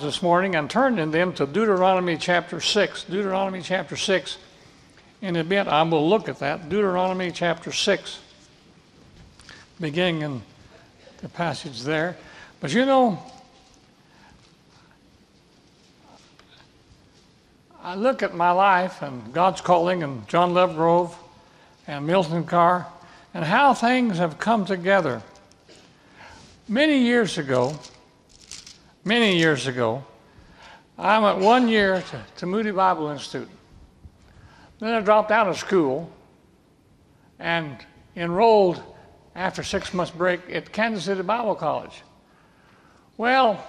this morning and turned in them to Deuteronomy chapter 6. Deuteronomy chapter 6. In a bit, I will look at that. Deuteronomy chapter 6, beginning in the passage there. But you know, I look at my life and God's calling and John Lovegrove and Milton Carr and how things have come together. Many years ago, I went 1 year to Moody Bible Institute. Then I dropped out of school and enrolled after 6 months break at Kansas City Bible College. Well,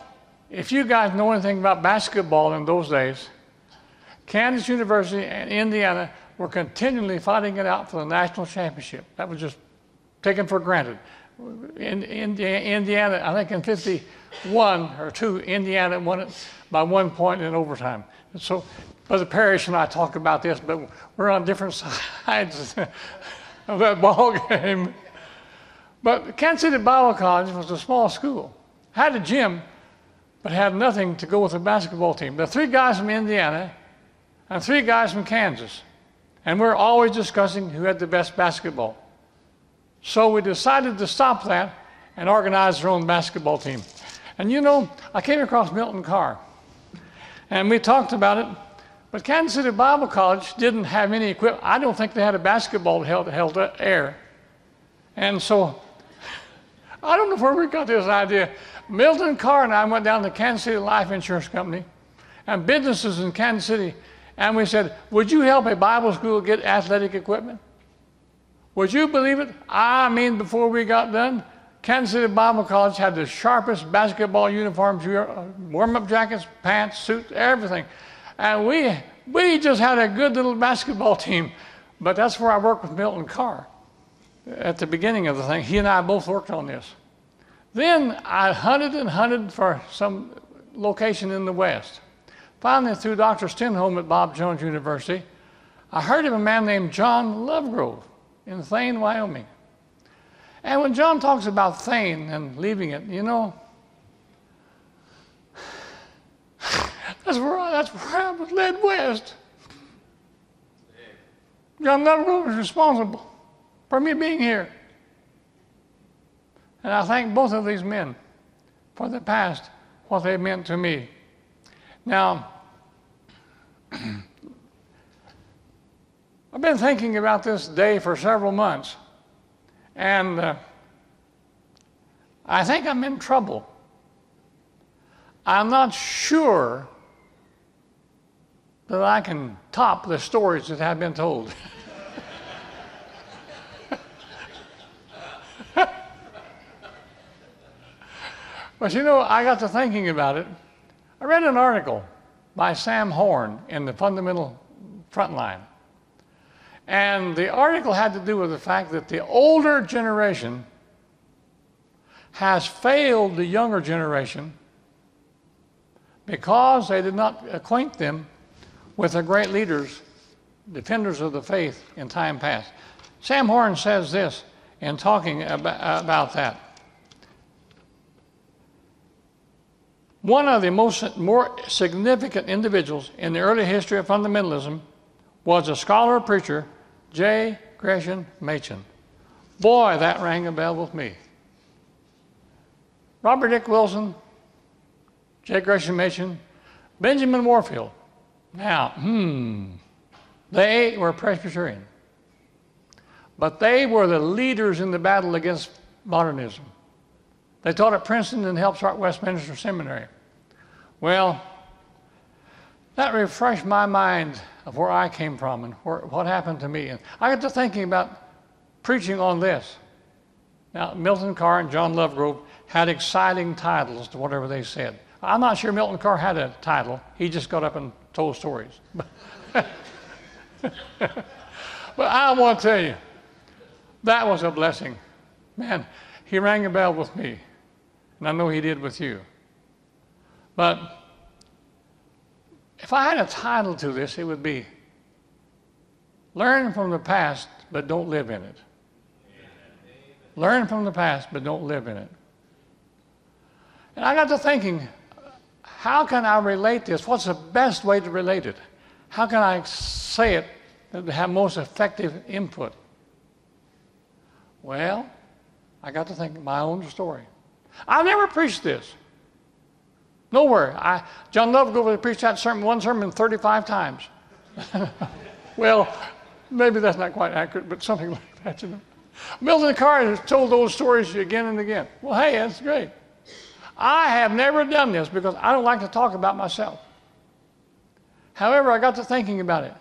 if you guys know anything about basketball in those days, Kansas University and Indiana were continually fighting it out for the national championship. That was just taken for granted. In Indiana, I think in 51 or 2, Indiana won it by 1 point in overtime. And so Brother Parrish and I talk about this, but we're on different sides of that ball game. But Kansas City Bible College was a small school. Had a gym, but had nothing to go with the basketball team. There are 3 guys from Indiana and 3 guys from Kansas. And we're always discussing who had the best basketball. So we decided to stop that and organize our own basketball team. And you know, I came across Milton Carr, and we talked about it, but Kansas City Bible College didn't have any equipment. I don't think they had a basketball held air. And so, I don't know where we got this idea. Milton Carr and I went down to Kansas City Life Insurance Company and businesses in Kansas City, and we said, would you help a Bible school get athletic equipment? Would you believe it? I mean, before we got done, Kansas City Bible College had the sharpest basketball uniforms, warm-up jackets, pants, suits, everything. And we just had a good little basketball team. But that's where I worked with Milton Carr at the beginning of the thing. He and I both worked on this. Then I hunted and hunted for some location in the West. Finally, through Dr. Stenholm at Bob Jones University, I heard of a man named John Lovegrove in Thane, Wyoming. And when John talks about Thane and leaving it, you know, that's where I was led west. John Lovegrove was responsible for me being here. And I thank both of these men for the past, what they meant to me. Now, I've been thinking about this day for several months, and I think I'm in trouble. I'm not sure that I can top the stories that have been told. But you know, I got to thinking about it. I read an article by Sam Horn in the Fundamental Frontline. And the article had to do with the fact that the older generation has failed the younger generation because they did not acquaint them with the great leaders, defenders of the faith in time past. Sam Horn says this in talking about that. One of the more significant individuals in the early history of fundamentalism was a scholar preacher, J. Gresham Machen. Boy, that rang a bell with me. Robert Dick Wilson, J. Gresham Machen, Benjamin Warfield. Now, they were Presbyterian. But they were the leaders in the battle against modernism. They taught at Princeton and helped start Westminster Seminary. Well, that refreshed my mind of where I came from and what happened to me. And I got to thinking about preaching on this. Now, Milton Carr and John Lovegrove had exciting titles to whatever they said. I'm not sure Milton Carr had a title. He just got up and told stories. But I want to tell you, that was a blessing. Man, he rang a bell with me. And I know he did with you. But if I had a title to this, it would be Learn from the Past, but Don't Live in It. Learn from the past, but don't live in it. And I got to thinking, how can I relate this? What's the best way to relate it? How can I say it that would have most effective input? Well, I got to think of my own story. I've never preached this. Nowhere. John Lovegrove preached that sermon, one sermon 35 times. Well, maybe that's not quite accurate, but something like that, you know. Milton Carr has told those stories again and again. Well, hey, that's great. I have never done this because I don't like to talk about myself. However, I got to thinking about it.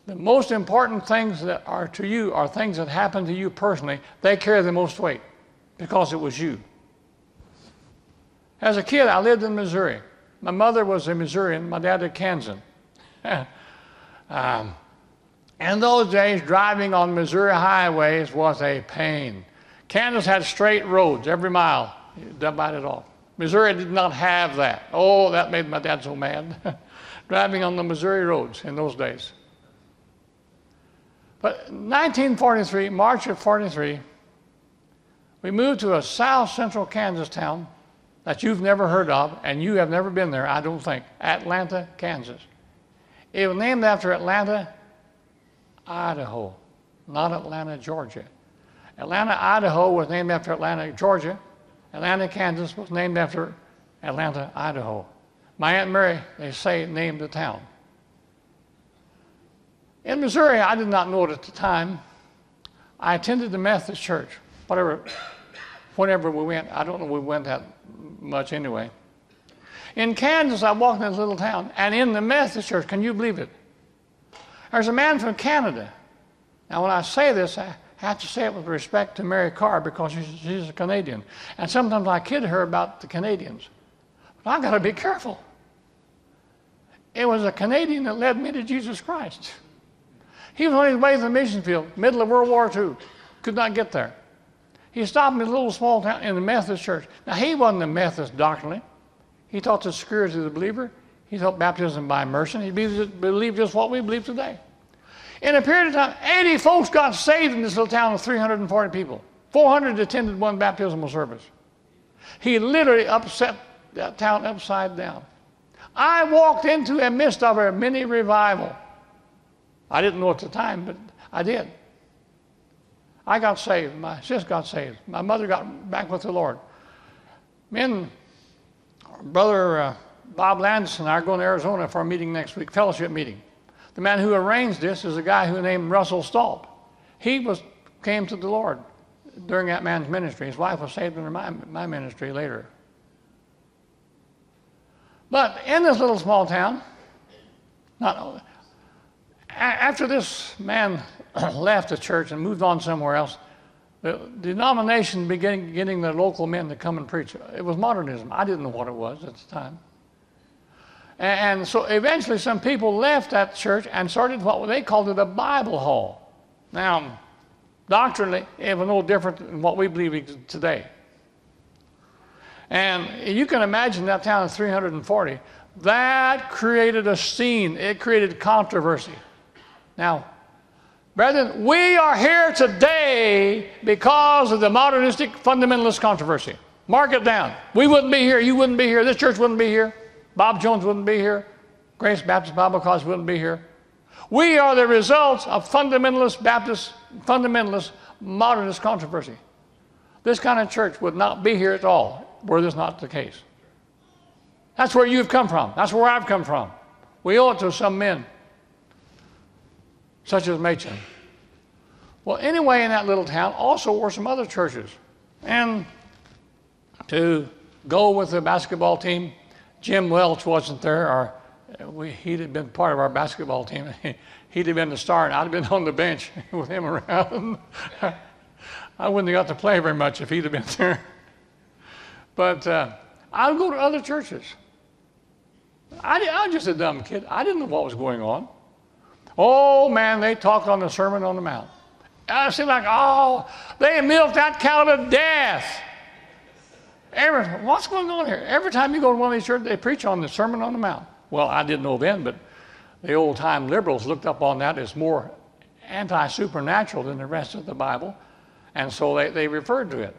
The most important things that are to you are things that happen to you personally. They carry the most weight because it was you. As a kid, I lived in Missouri. My mother was a Missourian, my dad a Kansan. In those days, driving on Missouri highways was a pain. Kansas had straight roads every mile, divided off. Missouri did not have that. Oh, that made my dad so mad. Driving on the Missouri roads in those days. But 1943, March of 43, we moved to a south central Kansas town that you've never heard of, and you have never been there, I don't think, Atlanta, Kansas. It was named after Atlanta, Idaho, not Atlanta, Georgia. Atlanta, Idaho was named after Atlanta, Georgia. Atlanta, Kansas was named after Atlanta, Idaho. My Aunt Mary, they say, named the town. In Missouri, I did not know it at the time. I attended the Methodist church, whenever we went. I don't know if we went that much anyway. In Kansas, I walked in this little town, and in the Methodist church, can you believe it? There's a man from Canada. Now, when I say this, I have to say it with respect to Mary Carr because she's a Canadian. And sometimes I kid her about the Canadians. But I've got to be careful. It was a Canadian that led me to Jesus Christ. He was on his way to the mission field, middle of World War II. Could not get there. He stopped in a little small town in the Methodist church. Now, he wasn't a Methodist doctrinally. He taught the security of the believer. He taught baptism by immersion. He believed just what we believe today. In a period of time, 80 folks got saved in this little town of 340 people. 400 attended one baptismal service. He literally upset that town upside down. I walked into a midst of a mini revival. I didn't know at the time, but I did. I got saved. My sister got saved. My mother got back with the Lord. Brother Bob Landis and I are going to Arizona for a meeting next week, fellowship meeting. The man who arranged this is a guy who named Russell Staub. He came to the Lord during that man's ministry. His wife was saved under my ministry later. But in this little small town, after this man left the church and moved on somewhere else, the denomination began getting the local men to come and preach. It was modernism. I didn't know what it was at the time. And so eventually some people left that church and started what they called it a Bible hall. Now, doctrinally, it was no different than what we believe today. And you can imagine that town of 340. That created a scene. It created controversy. Now, brethren, we are here today because of the modernistic fundamentalist controversy. Mark it down. We wouldn't be here. You wouldn't be here. This church wouldn't be here. Bob Jones wouldn't be here. Grace Baptist Bible College wouldn't be here. We are the results of fundamentalist modernist controversy. This kind of church would not be here at all were this not the case. That's where you've come from. That's where I've come from. We owe it to some men, such as Machen. Well, anyway, in that little town also were some other churches. And to go with the basketball team, Jim Welch wasn't there, or he'd have been part of our basketball team. He'd have been the star, and I'd have been on the bench with him around. I wouldn't have got to play very much if he'd have been there. But I would go to other churches. I was just a dumb kid. I didn't know what was going on. Oh, man, they talked on the Sermon on the Mount. I seemed like, they milked that cow to death. What's going on here? Every time you go to one of these churches, they preach on the Sermon on the Mount. Well, I didn't know then, but the old-time liberals looked up on that as more anti-supernatural than the rest of the Bible, and so they referred to it.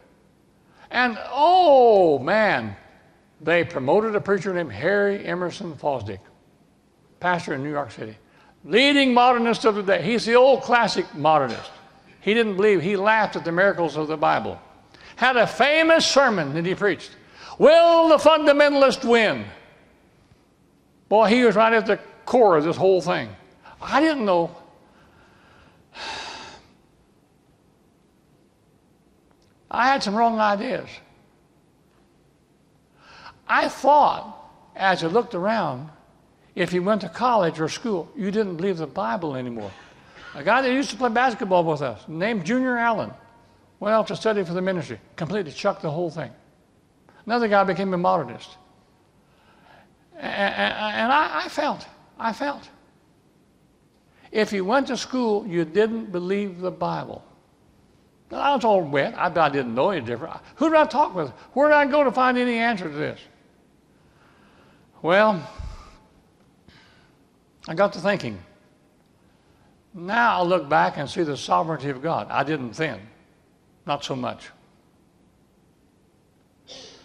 And, oh, man, they promoted a preacher named Harry Emerson Fosdick, pastor in New York City. Leading modernist of the day. He's the old classic modernist. He didn't believe, he laughed at the miracles of the Bible. Had a famous sermon that he preached. Will the fundamentalist win? Boy, he was right at the core of this whole thing. I didn't know. I had some wrong ideas. I thought, as I looked around, if you went to college or school, you didn't believe the Bible anymore. A guy that used to play basketball with us, named Junior Allen, went out to study for the ministry, completely chucked the whole thing. Another guy became a modernist. And I felt, if you went to school, you didn't believe the Bible. I was all wet. I didn't know any different. Who did I talk with? Where did I go to find any answer to this? Well, I got to thinking. Now I look back and see the sovereignty of God. I didn't then. Not so much.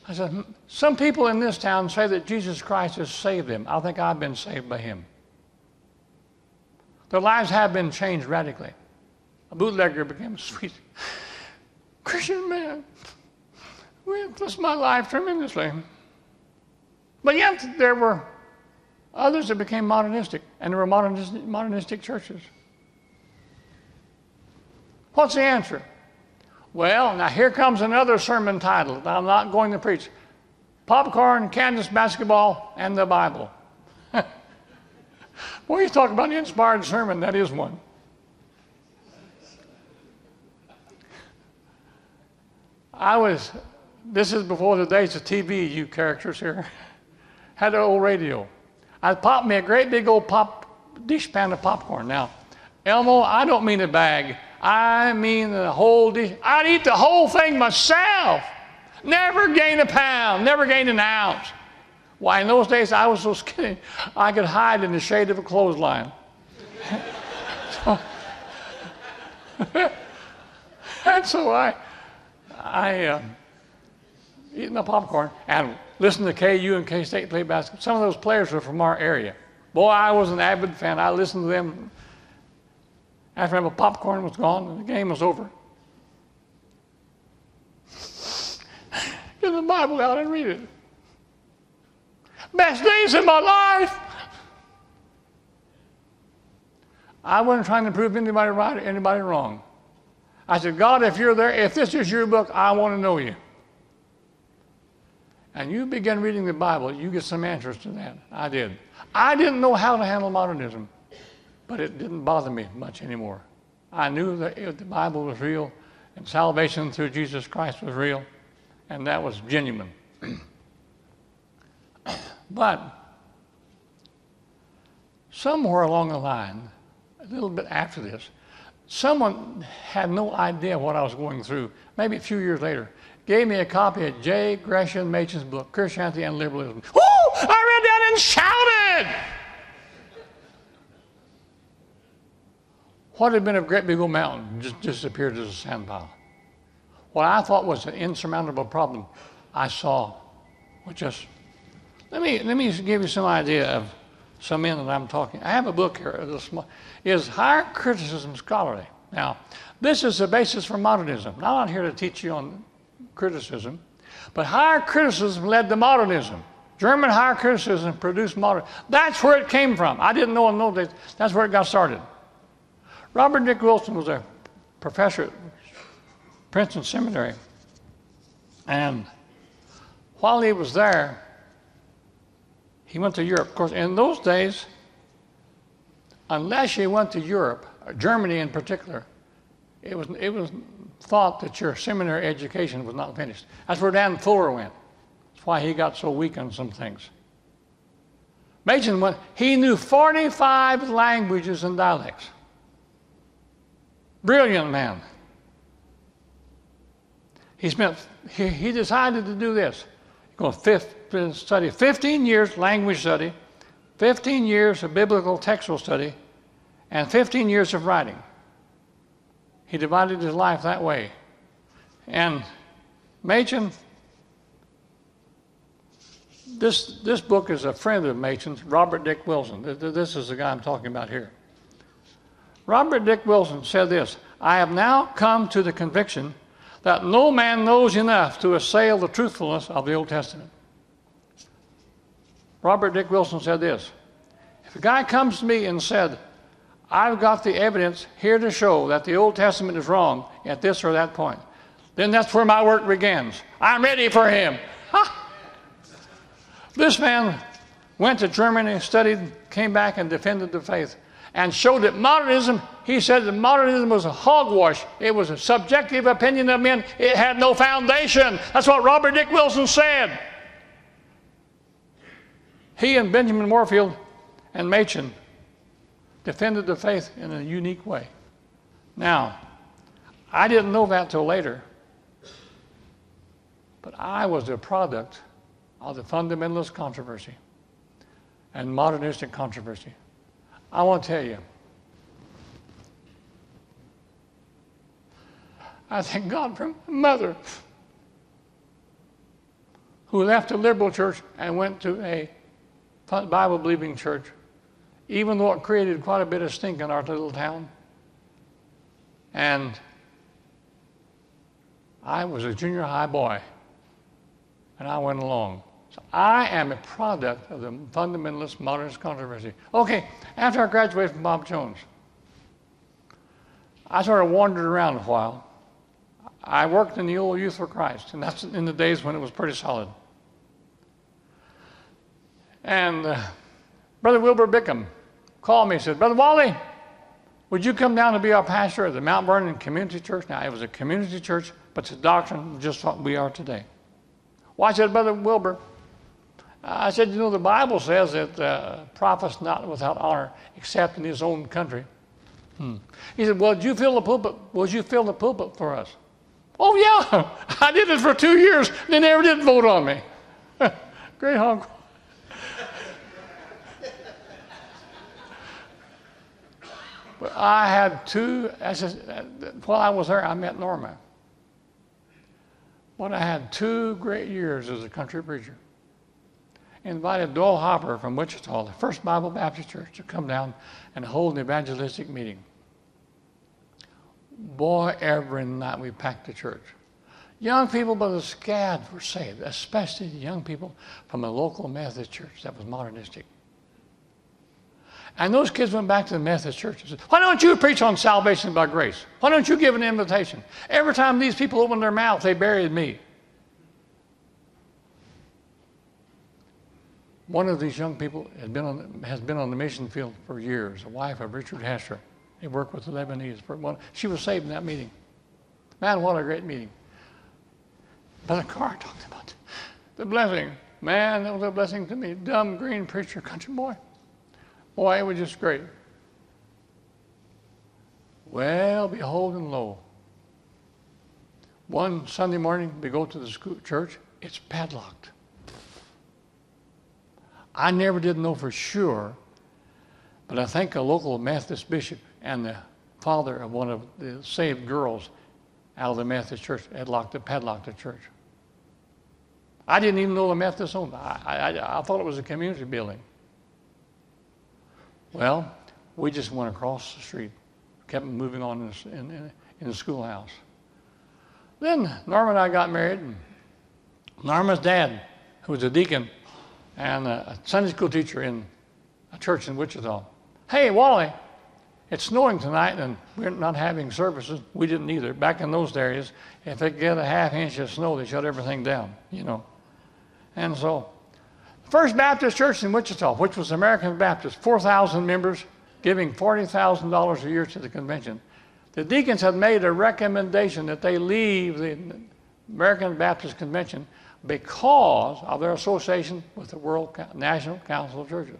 I said, some people in this town say that Jesus Christ has saved them. I think I've been saved by him. Their lives have been changed radically. A bootlegger became a sweet Christian man. It blessed my life tremendously. But yet there were others that became modernistic, and there were modernistic churches. What's the answer? Well, now here comes another sermon title that I'm not going to preach. Popcorn, Kansas basketball, and the Bible. Boy, you talk about an inspired sermon, that is one. This is before the days of TV, you characters here. Had an old radio. I popped me a great big old dish pan of popcorn. Now, Elmo, I don't mean a bag. I mean the whole dish. I'd eat the whole thing myself. Never gain a pound, never gain an ounce. Why, in those days, I was so skinny, I could hide in the shade of a clothesline. And so I eat my popcorn and listen to KU and K-State play basketball. Some of those players were from our area. Boy, I was an avid fan. I listened to them after my popcorn was gone and the game was over. Get the Bible out and read it. Best days of my life. I wasn't trying to prove anybody right or anybody wrong. I said, God, if you're there, if this is your book, I want to know you. And you begin reading the Bible, you get some answers to that. I did. I didn't know how to handle modernism, but it didn't bother me much anymore. I knew that the Bible was real and salvation through Jesus Christ was real, and that was genuine. But somewhere along the line, a little bit after this, someone had no idea what I was going through. Maybe a few years later, gave me a copy of J. Gresham Machen's book, Christianity and Liberalism. Woo! I read that and shouted! What had been a great big old mountain just disappeared as a sand pile. What I thought was an insurmountable problem, I saw was just. Let me give you some idea of some men that I'm talking. I have a book here. Is Higher Criticism Scholarly? Now, this is the basis for modernism. Now, I'm not here to teach you on criticism, but higher criticism led to modernism. German higher criticism produced modernism. That's where it came from. I didn't know in those days. That's where it got started. Robert Dick Wilson was a professor at Princeton Seminary, and while he was there, he went to Europe. Of course, in those days, unless you went to Europe, Germany in particular, it was thought that your seminary education was not finished. That's where Dan Fuller went. That's why he got so weak on some things. Machen he knew 45 languages and dialects. Brilliant man. He decided to do this. Going to study 15 years language study, 15 years of biblical textual study, and 15 years of writing. He divided his life that way. And Machen This book is a friend of Machen's, Robert Dick Wilson. This is the guy I'm talking about here. Robert Dick Wilson said this: I have now come to the conviction that no man knows enough to assail the truthfulness of the Old Testament. Robert Dick Wilson said this: if a guy comes to me and said, I've got the evidence here to show that the Old Testament is wrong at this or that point, then that's where my work begins. I'm ready for him. Ha! This man went to Germany, studied, came back and defended the faith, and showed that modernism, he said that modernism was a hogwash. It was a subjective opinion of men. It had no foundation. That's what Robert Dick Wilson said. He and Benjamin Warfield and Machen defended the faith in a unique way. Now, I didn't know that till later, but I was a product of the fundamentalist controversy and modernistic controversy. I want to tell you, I thank God for my mother, who left a liberal church and went to a Bible-believing church, even though it created quite a bit of stink in our little town. And I was a junior high boy, and I went along. So I am a product of the fundamentalist modernist controversy. Okay, after I graduated from Bob Jones, I sort of wandered around a while. I worked in the old Youth for Christ, and that's in the days when it was pretty solid. And Brother Wilbur Bickham called me and said, Brother Wally, would you come down to be our pastor at the Mount Vernon Community Church? Now, it was a community church, but the doctrine was just what we are today. Well, I said, Brother Wilbur, I said, you know, the Bible says that prophet's not without honor except in his own country. He said, well, did you fill the pulpit? Would you fill the pulpit for us? Oh, yeah, I did it for 2 years. They never did vote on me. Great honk. But I had while I was there, I met Norma. But I had 2 great years as a country preacher. Invited Doyle Hopper from Wichita, the First Bible Baptist Church, to come down and hold an evangelistic meeting. Boy, every night we packed the church. Young people by the scads were saved, especially young people from a local Methodist church that was modernistic. And those kids went back to the Methodist church and said, why don't you preach on salvation by grace? Why don't you give an invitation? Every time these people opened their mouth, they buried me. One of these young people has been on the mission field for years, a wife of Richard Hester. He worked with the Lebanese. She was saved in that meeting. Man, what a great meeting. Brother Carr talked about the blessing. Man, that was a blessing to me. Dumb, green preacher, country boy. Boy, it was just great. Well, behold and lo. One Sunday morning, we go to the church. It's padlocked. I never did know for sure, but I think a local Methodist bishop and the father of one of the saved girls out of the Methodist church had padlocked the church. I didn't even know the Methodists owned it. I thought it was a community building. Well, we just went across the street, kept moving on in the schoolhouse. Then Norma and I got married, and Norma's dad, who was a deacon and a Sunday school teacher in a church in Wichita. Hey, Wally, it's snowing tonight, and we're not having services. We didn't either. Back in those days, if they get a half inch of snow, they shut everything down, you know. And so, First Baptist Church in Wichita, which was American Baptist, 4,000 members, giving $40,000 a year to the convention. The deacons had made a recommendation that they leave the American Baptist Convention because of their association with the World National Council of Churches.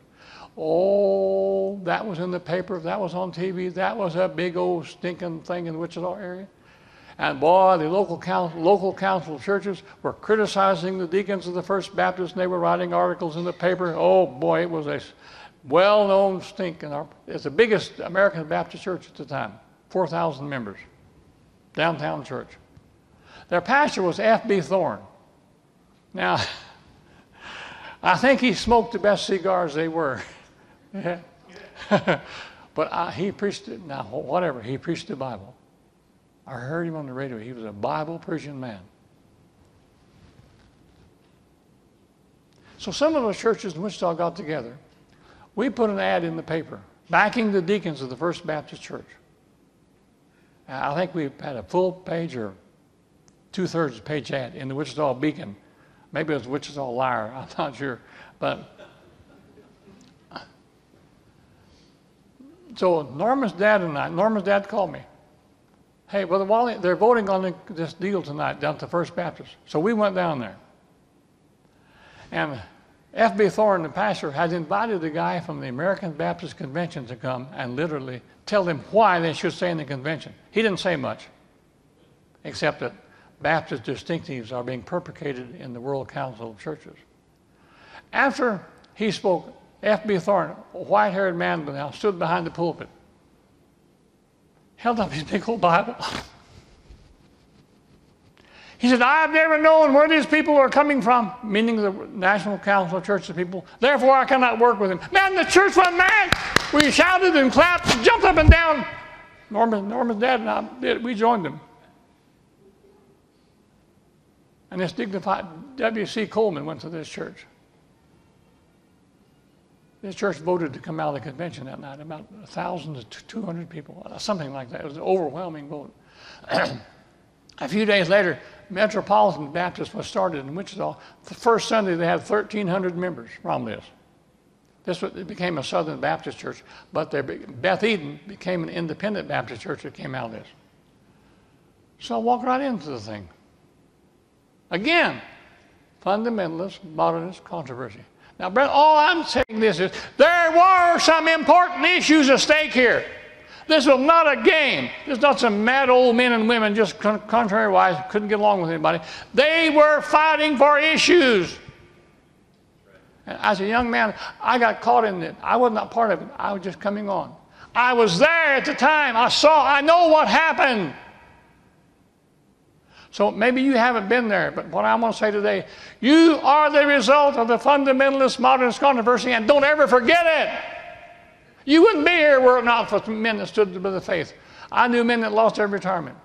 Oh, that was in the paper, that was on TV, that was a big old stinking thing in the Wichita area. And boy, the local council of churches were criticizing the deacons of the First Baptist, and they were writing articles in the paper. Oh boy, it was a well-known stink. It's the biggest American Baptist church at the time, 4,000 members, downtown church. Their pastor was F.B. Thorne. Now, I think he smoked the best cigars they were. But he preached it. Now, whatever, he preached the Bible. I heard him on the radio. He was a Bible preaching man. So some of the churches in Wichita got together. We put an ad in the paper backing the deacons of the First Baptist Church. I think we had a full page or 2/3 page ad in the Wichita Beacon. Maybe it was Wichita Liar. I'm not sure. But so Norma's dad called me. Hey, Brother Wally, they're voting on this deal tonight down at the First Baptist. So we went down there. And F.B. Thorne, the pastor, had invited a guy from the American Baptist Convention to come and literally tell them why they should stay in the convention. He didn't say much, except that Baptist distinctives are being perpetrated in the World Council of Churches. After he spoke, F.B. Thorne, a white-haired man now, stood behind the pulpit, held up his big old Bible. He said, I've never known where these people are coming from, meaning the National Council of Churches people. Therefore, I cannot work with them. Man, the church went mad. We shouted and clapped and jumped up and down. Norman's dad and I, we joined them. And this dignified W.C. Coleman went to this church. This church voted to come out of the convention that night, about 1,000 to 200 people, something like that. It was an overwhelming vote. A few days later, Metropolitan Baptist was started in Wichita. The first Sunday, they had 1,300 members from this. It became a Southern Baptist church, but Beth Eden became an independent Baptist church that came out of this. So I walked right into the thing. Again, fundamentalist, modernist controversy. Now, brother, all I'm saying this is, there were some important issues at stake here. This was not a game. This is not some mad old men and women just contrary-wise couldn't get along with anybody. They were fighting for issues. And as a young man, I got caught in it. I was not part of it. I was just coming on. I was there at the time. I know what happened. So maybe you haven't been there, but what I want to say today, you are the result of the fundamentalist modernist controversy, and don't ever forget it. You wouldn't be here were it not for men that stood by the faith. I knew men that lost their retirement,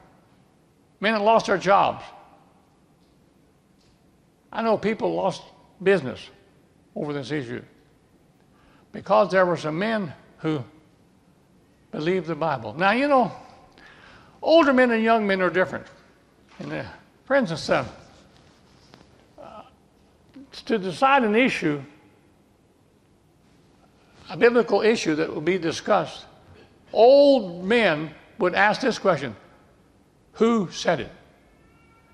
men that lost their jobs. I know people lost business over this issue because there were some men who believed the Bible. Now, you know, older men and young men are different. And for instance, to decide an issue, a biblical issue that will be discussed, old men would ask this question: who said it?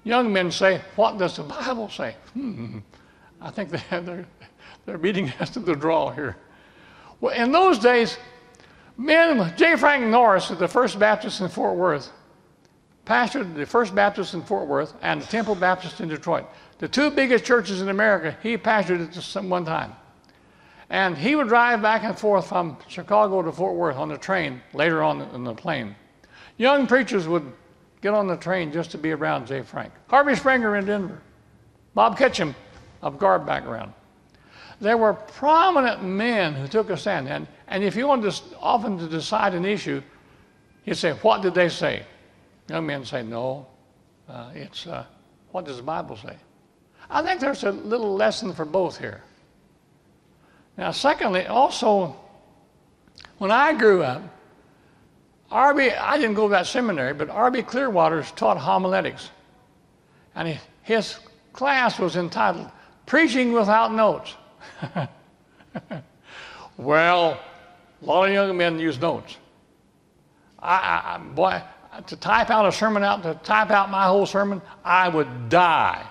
Young men say, what does the Bible say? I think they're beating us to the draw here. Well, in those days, J. Frank Norris of the First Baptist in Fort Worth pastored the First Baptist in Fort Worth and the Temple Baptist in Detroit. The two biggest churches in America, he pastored at one time. And he would drive back and forth from Chicago to Fort Worth on the train, later on in the plane. Young preachers would get on the train just to be around J. Frank. Harvey Springer in Denver. Bob Ketchum of Garb background. There were prominent men who took a stand. And if you wanted often to decide an issue, you'd say, what did they say? Young men say, no, it's what does the Bible say? I think there's a little lesson for both here. Now, secondly, also, when I grew up, I didn't go to that seminary, but R.B. Clearwater taught homiletics. And his class was entitled Preaching Without Notes. Well, a lot of young men use notes. Boy, to type out a sermon to type out my whole sermon, I would die.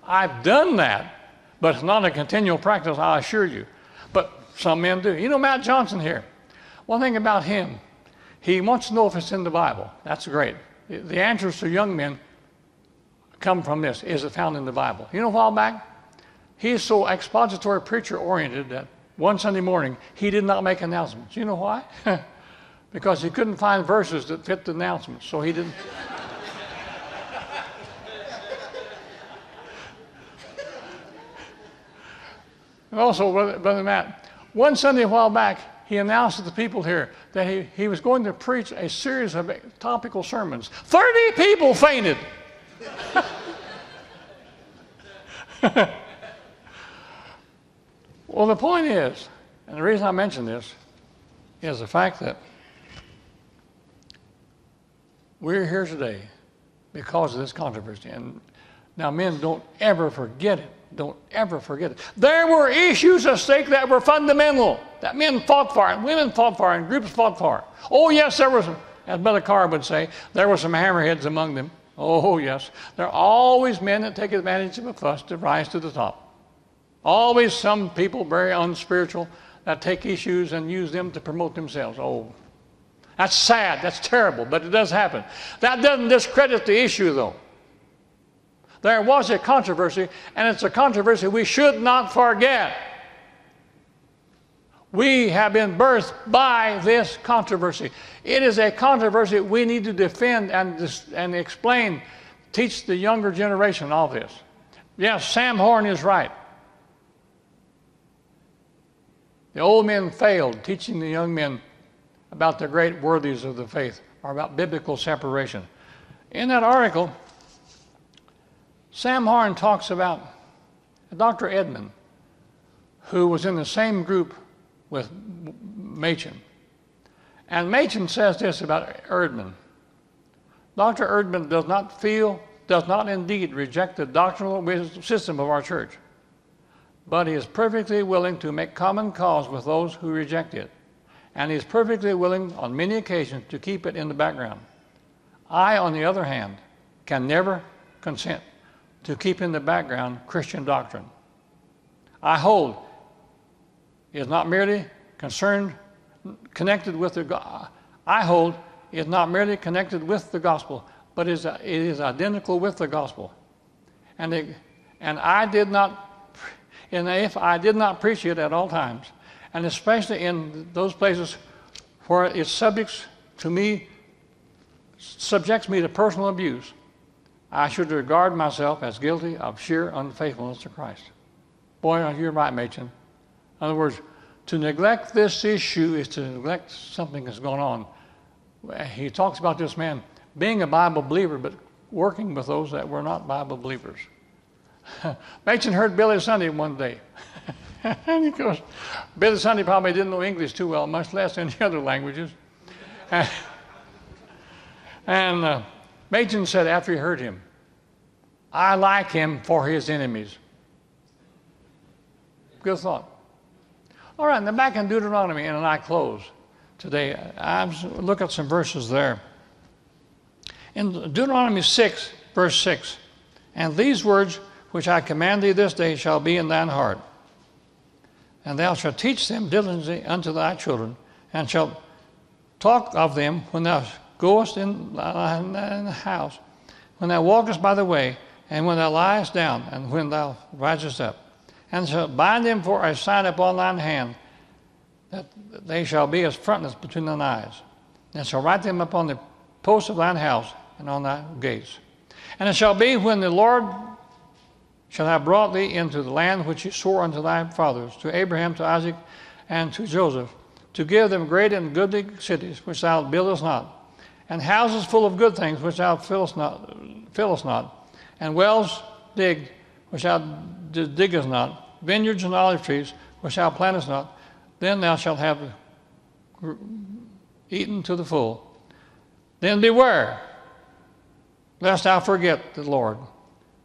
I've done that, but it's not a continual practice, I assure you. But some men do. You know Matt Johnson here. One thing about him, he wants to know if it's in the Bible. That's great. The answers to young men come from this. Is it found in the Bible? You know, a while back, he's so expository preacher oriented that one Sunday morning, he did not make announcements. You know why? Because he couldn't find verses that fit the announcements, so he didn't. And also, Brother Matt, one Sunday a while back, he announced to the people here that he was going to preach a series of topical sermons. 30 people fainted. Well, the point is, and the reason I mention this, is the fact that we're here today because of this controversy. And now, men, don't ever forget it. Don't ever forget it. There were issues at stake that were fundamental, that men fought for, and women fought for, and groups fought for. Oh, yes, there was, as Brother Carr would say, there were some hammerheads among them. Oh, yes. There are always men that take advantage of a fuss to rise to the top. Always some people very unspiritual that take issues and use them to promote themselves. Oh, that's sad. That's terrible, but it does happen. That doesn't discredit the issue, though. There was a controversy, and it's a controversy we should not forget. We have been birthed by this controversy. It is a controversy we need to defend and explain, teach the younger generation all this. Yes, Sam Horn is right. The old men failed teaching the young men about the great worthies of the faith, or about biblical separation. In that article, Sam Horn talks about Dr. Edmund, who was in the same group with Machen. And Machen says this about Erdman. Dr. Erdman does not indeed reject the doctrinal system of our church, but he is perfectly willing to make common cause with those who reject it. And he is perfectly willing on many occasions to keep it in the background. I, on the other hand, can never consent to keep in the background Christian doctrine. I hold is not merely connected with the gospel, but it is identical with the gospel. And if I did not preach it at all times, and especially in those places where it subjects me to personal abuse, I should regard myself as guilty of sheer unfaithfulness to Christ. Boy, you're right, Machen. In other words, to neglect this issue is to neglect something that's going on. He talks about this man being a Bible believer, but working with those that were not Bible believers. Machen heard Billy Sunday one day. And he goes, Billy Sunday probably didn't know English too well, much less any other languages. And Machen said after he heard him, I like him for his enemies. Good thought. All right, and then back in Deuteronomy, and I close today. I look at some verses there. In Deuteronomy 6, verse 6, and these words which I command thee this day shall be in thine heart. And thou shalt teach them diligently unto thy children, and shalt talk of them when thou goest in the house, when thou walkest by the way, and when thou liest down, and when thou risest up. And shalt bind them for a sign upon thine hand, that they shall be as frontness between thine eyes. And shall write them upon the posts of thine house and on thy gates. And it shall be when the Lord shall have brought thee into the land which he swore unto thy fathers, to Abraham, to Isaac, and to Joseph, to give them great and goodly cities which thou buildest not, and houses full of good things which thou fillest not, and wells digged which thou diggest not, vineyards and olive trees which thou plantest not, then thou shalt have eaten to the full. Then beware, lest thou forget the Lord,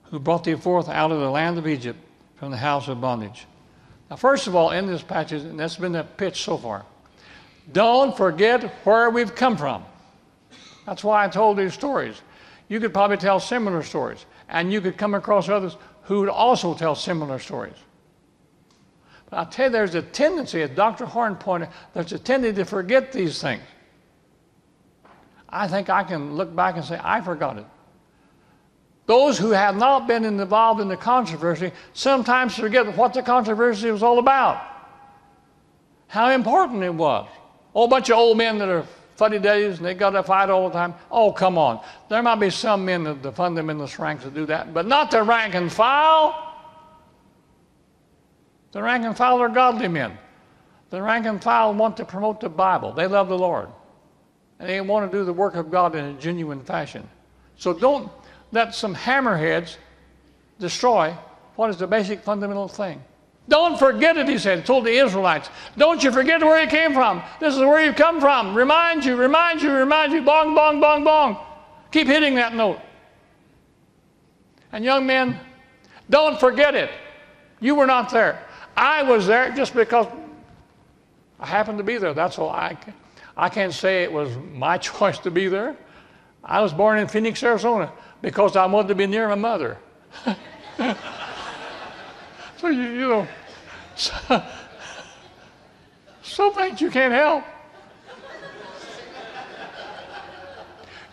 who brought thee forth out of the land of Egypt from the house of bondage. Now, first of all, in this passage, and that's been the pitch so far, don't forget where we've come from. That's why I told these stories. You could probably tell similar stories, and you could come across others who would also tell similar stories. But I'll tell you, there's a tendency, as Dr. Horn pointed out, there's a tendency to forget these things. I think I can look back and say, I forgot it. Those who have not been involved in the controversy sometimes forget what the controversy was all about, how important it was. A whole bunch of old men that are fuddy-duddies and they got to fight all the time. Oh, come on. There might be some men of the fundamentalist ranks that do that, but not the rank and file. The rank and file are godly men. The rank and file want to promote the Bible. They love the Lord. And they want to do the work of God in a genuine fashion. So don't let some hammerheads destroy what is the basic fundamental thing. Don't forget it, he said, told the Israelites. Don't you forget where you came from. This is where you've come from. Remind you, remind you, remind you. Bong, bong, bong, bong. Keep hitting that note. And young men, don't forget it. You were not there. I was there just because I happened to be there. That's all. I can't say it was my choice to be there. I was born in Phoenix, Arizona, because I wanted to be near my mother. So, you know, some things you can't help.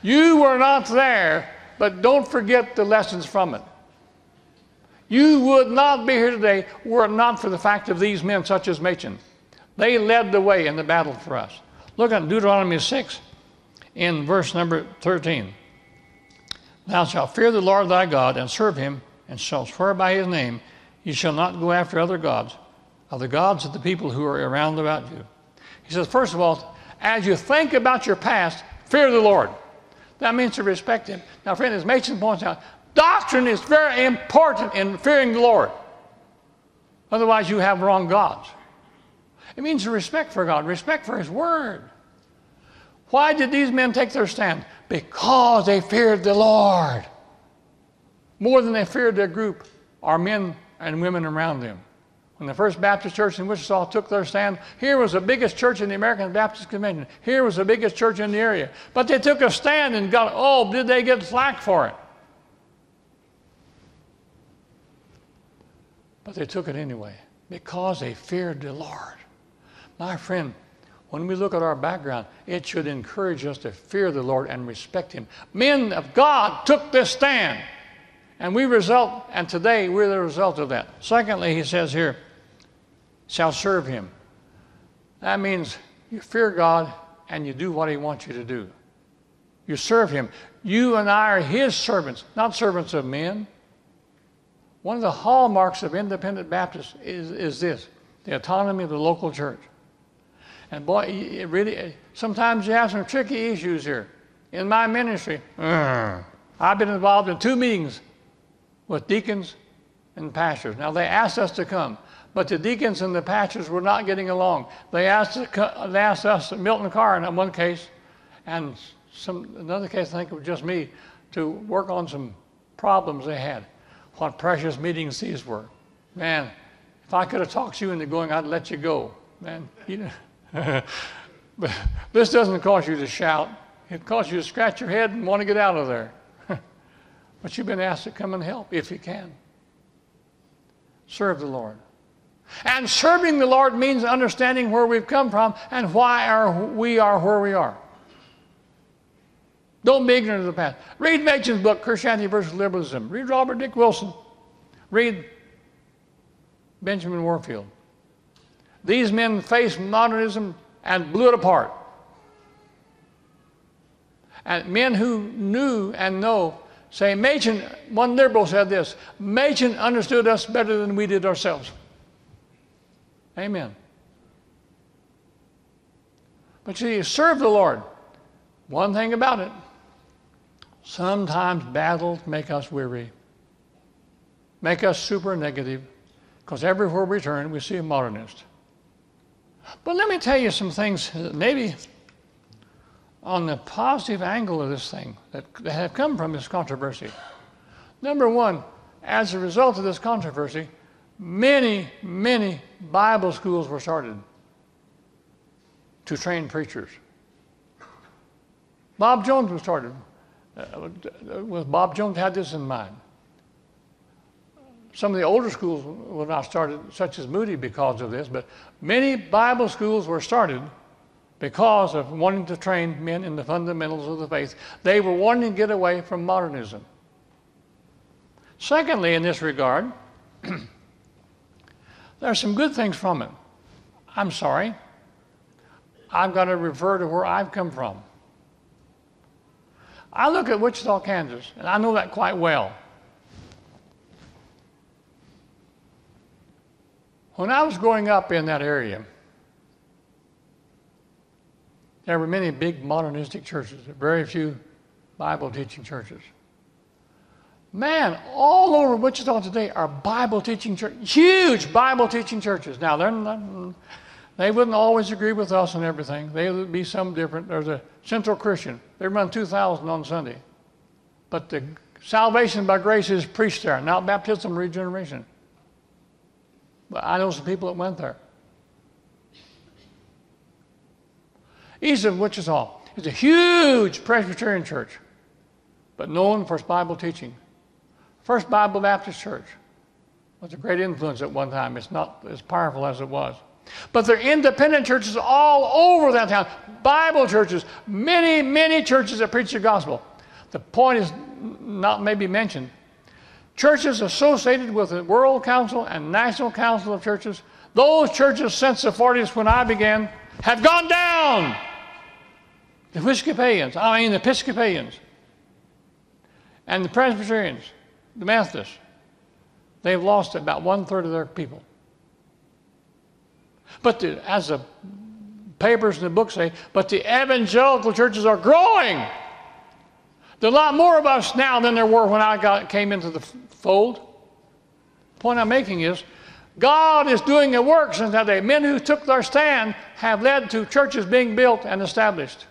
You were not there, but don't forget the lessons from it. You would not be here today were it not for the fact of these men such as Machen. They led the way in the battle for us. Look at Deuteronomy 6 in verse number 13. Thou shalt fear the Lord thy God and serve him, and shalt swear by his name. You shall not go after other gods, of the gods of the people who are around about you. He says, first of all, as you think about your past, fear the Lord. That means to respect him. Now, friend, as Machen points out, doctrine is very important in fearing the Lord. Otherwise, you have wrong gods. It means respect for God, respect for his word. Why did these men take their stand? Because they feared the Lord. More than they feared their group, our men and women around them. When the First Baptist Church in Wichita took their stand, here was the biggest church in the American Baptist Convention. Here was the biggest church in the area. But they took a stand and got, oh, did they get flack for it? But they took it anyway because they feared the Lord. My friend, when we look at our background, it should encourage us to fear the Lord and respect him. Men of God took this stand. And today we're the result of that. Secondly, he says here, shall serve him. That means you fear God and you do what he wants you to do. You serve him. You and I are his servants, not servants of men. One of the hallmarks of independent Baptists is this, the autonomy of the local church. And boy, it really, sometimes you have some tricky issues here. In my ministry, I've been involved in 2 meetings with deacons and pastors. Now, they asked us to come, but the deacons and the pastors were not getting along. They asked us, Milton Carr in one case, and another case, I think it was just me, to work on some problems they had. What precious meetings these were. Man, if I could have talked you into going, I'd let you go. Man, you know. But this doesn't cause you to shout. It causes you to scratch your head and want to get out of there. But you've been asked to come and help if you can. Serve the Lord. And serving the Lord means understanding where we've come from and why we are where we are. Don't be ignorant of the past. Read Machen's book, Christianity versus Liberalism. Read Robert Dick Wilson. Read Benjamin Warfield. These men faced modernism and blew it apart. And men who knew and know say, Machen, one liberal said this, Machen understood us better than we did ourselves. Amen. But you serve the Lord. One thing about it, sometimes battles make us weary, make us super negative, because everywhere we turn, we see a modernist. But let me tell you some things that maybe on the positive angle of this thing that have come from this controversy. Number one, as a result of this controversy, many, many Bible schools were started to train preachers. Bob Jones was started. Bob Jones had this in mind. Some of the older schools were not started, such as Moody, because of this, but many Bible schools were started because of wanting to train men in the fundamentals of the faith. They were wanting to get away from modernism. Secondly, in this regard, there are some good things from it. I'm sorry. I've got to refer to where I've come from. I look at Wichita, Kansas, and I know that quite well. When I was growing up in that area, there were many big modernistic churches, very few Bible teaching churches. Man, all over Wichita today are Bible teaching churches, huge Bible teaching churches. Now, they wouldn't always agree with us on everything. They would be some different. There's a Central Christian. They run 2,000 on Sunday. But the salvation by grace is preached there, not baptism, regeneration. But I know some people that went there. East of Wichita is a huge Presbyterian church, but known for its Bible teaching. First Bible Baptist Church was a great influence at one time. It's not as powerful as it was. But there are independent churches all over that town. Bible churches, many, many churches that preach the gospel. The point is not maybe mentioned. Churches associated with the World Council and National Council of Churches, those churches since the 40s when I began, have gone down. The Episcopalians, and the Presbyterians, the Methodists, they've lost about 1/3 of their people. But as the papers and the books say, but the evangelical churches are growing. There are a lot more of us now than there were when I came into the fold. The point I'm making is, God is doing a work since that day. Men who took their stand have led to churches being built and established.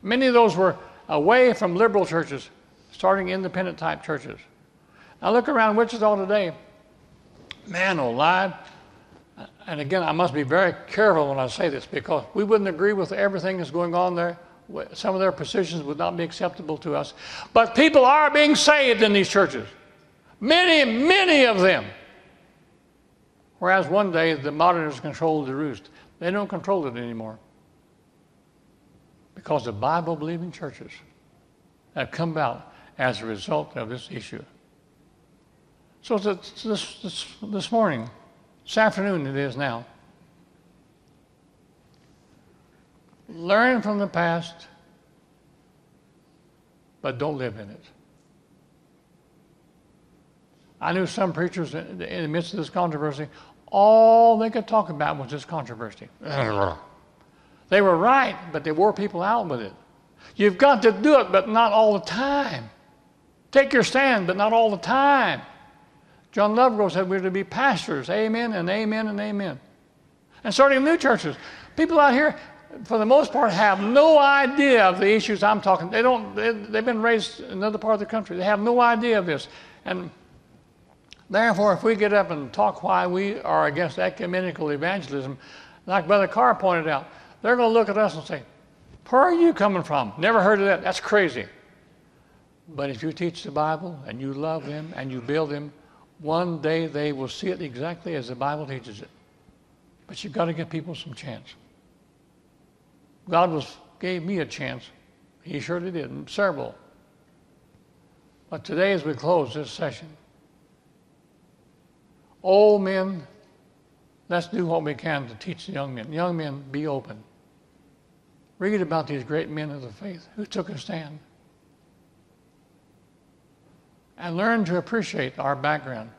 Many of those were away from liberal churches, starting independent type churches. Now look around Wichita today. Man alive. And again, I must be very careful when I say this, because we wouldn't agree with everything that's going on there. Some of their positions would not be acceptable to us. But people are being saved in these churches. Many, many of them. Whereas one day the modernists controlled the roost. They don't control it anymore. Because the Bible-believing churches have come about as a result of this issue. So this morning, this afternoon it is now, learn from the past, but don't live in it. I knew some preachers in the midst of this controversy, all they could talk about was this controversy. They were right, but they wore people out with it. You've got to do it, but not all the time. Take your stand, but not all the time. John Lovegrove said we're to be pastors, amen and amen and amen. And starting new churches. People out here, for the most part, have no idea of the issues I'm talking. They've been raised in another part of the country. They have no idea of this. And therefore, if we get up and talk why we are against ecumenical evangelism, like Brother Carr pointed out, they're going to look at us and say, where are you coming from? Never heard of that. That's crazy. But if you teach the Bible and you love them and you build them, one day they will see it exactly as the Bible teaches it. But you've got to give people some chance. God gave me a chance. He surely did, several. But today as we close this session, old men, let's do what we can to teach the young men. Young men, be open. Read about these great men of the faith who took a stand. And learn to appreciate our background.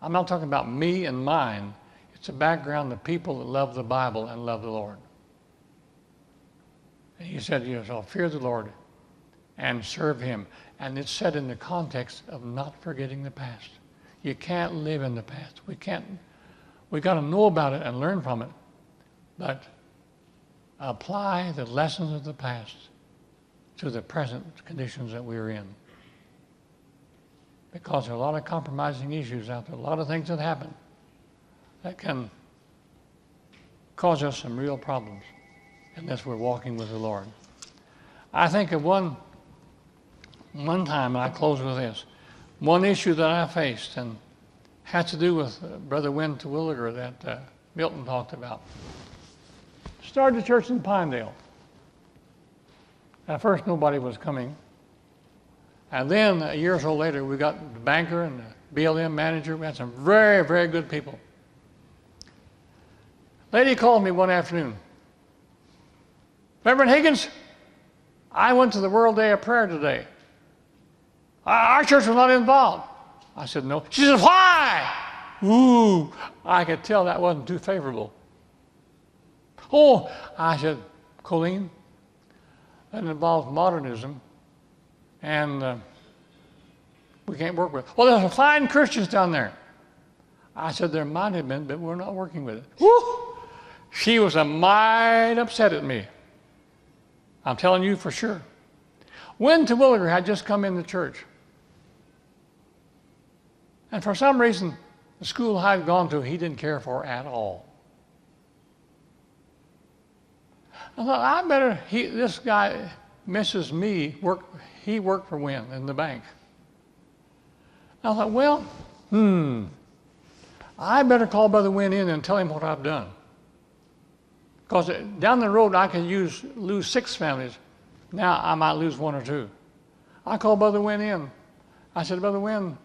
I'm not talking about me and mine. It's a background of people that love the Bible and love the Lord. And he said, you shall fear the Lord and serve him. And it's said in the context of not forgetting the past. You can't live in the past. We got to know about it and learn from it. But apply the lessons of the past to the present conditions that we're in. Because there are a lot of compromising issues out there, a lot of things that happen that can cause us some real problems unless we're walking with the Lord. I think of one time, and I close with this, one issue that I faced and had to do with Brother Wynn Terwilliger that Milton talked about. Started a church in Pinedale. At first, nobody was coming. And then a year or so later, we got the banker and the BLM manager. We had some very, very good people. Lady called me one afternoon. Reverend Higgins, I went to the World Day of Prayer today. Our church was not involved. I said, no. She said, why? Ooh, I could tell that wasn't too favorable. Oh, I said, Colleen, that involves modernism, and we can't work with it. Well, there's some fine Christians down there. I said, there might have been, but we're not working with it. Woo! She was a mite upset at me. I'm telling you for sure. Win Terwilliger had just come in the church. And for some reason, the school I'd gone to, he didn't care for at all. I thought, this guy misses me, he worked for Win in the bank. I thought, well, I better call Brother Win in and tell him what I've done. Because down the road, I could lose 6 families. Now I might lose 1 or 2. I called Brother Win in. I said, Brother Win,